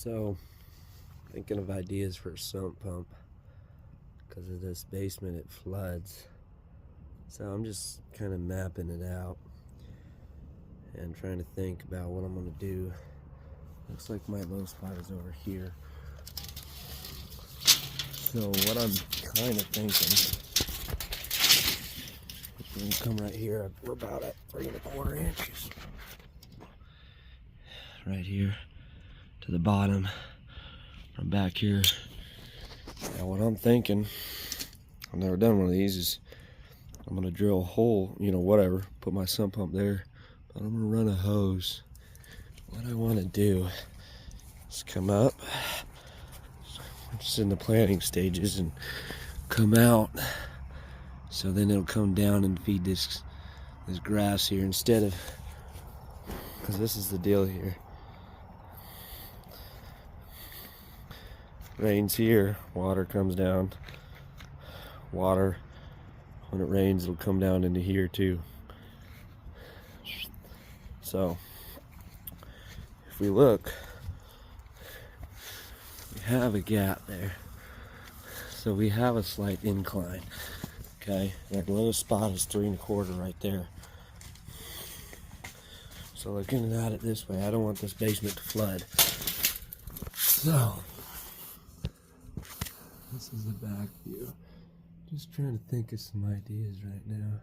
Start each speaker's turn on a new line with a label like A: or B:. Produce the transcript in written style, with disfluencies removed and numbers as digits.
A: So, thinking of ideas for a sump pump. Because of this basement, it floods. So I'm just kind of mapping it out and trying to think about what I'm going to do. Looks like my low spot is over here. So what I'm kind of thinking is we're going to come right here. We're about at 3¼ inches. Right here to the bottom. From back here. Now what I'm thinking, I've never done one of these, is I'm going to drill a hole, whatever, put my sump pump there, but I'm going to run a hose. What I want to do is come up, just in the planting stages, and come out, so then it'll come down and feed this grass here instead of, because this is the deal here. Rains here, water comes down. Water, when it rains, it'll come down into here too. So, if we look, we have a gap there. So we have a slight incline. Okay, that lowest spot is 3¼ right there. So looking at it this way, I don't want this basement to flood. So, this is the back view. Just trying to think of some ideas right now.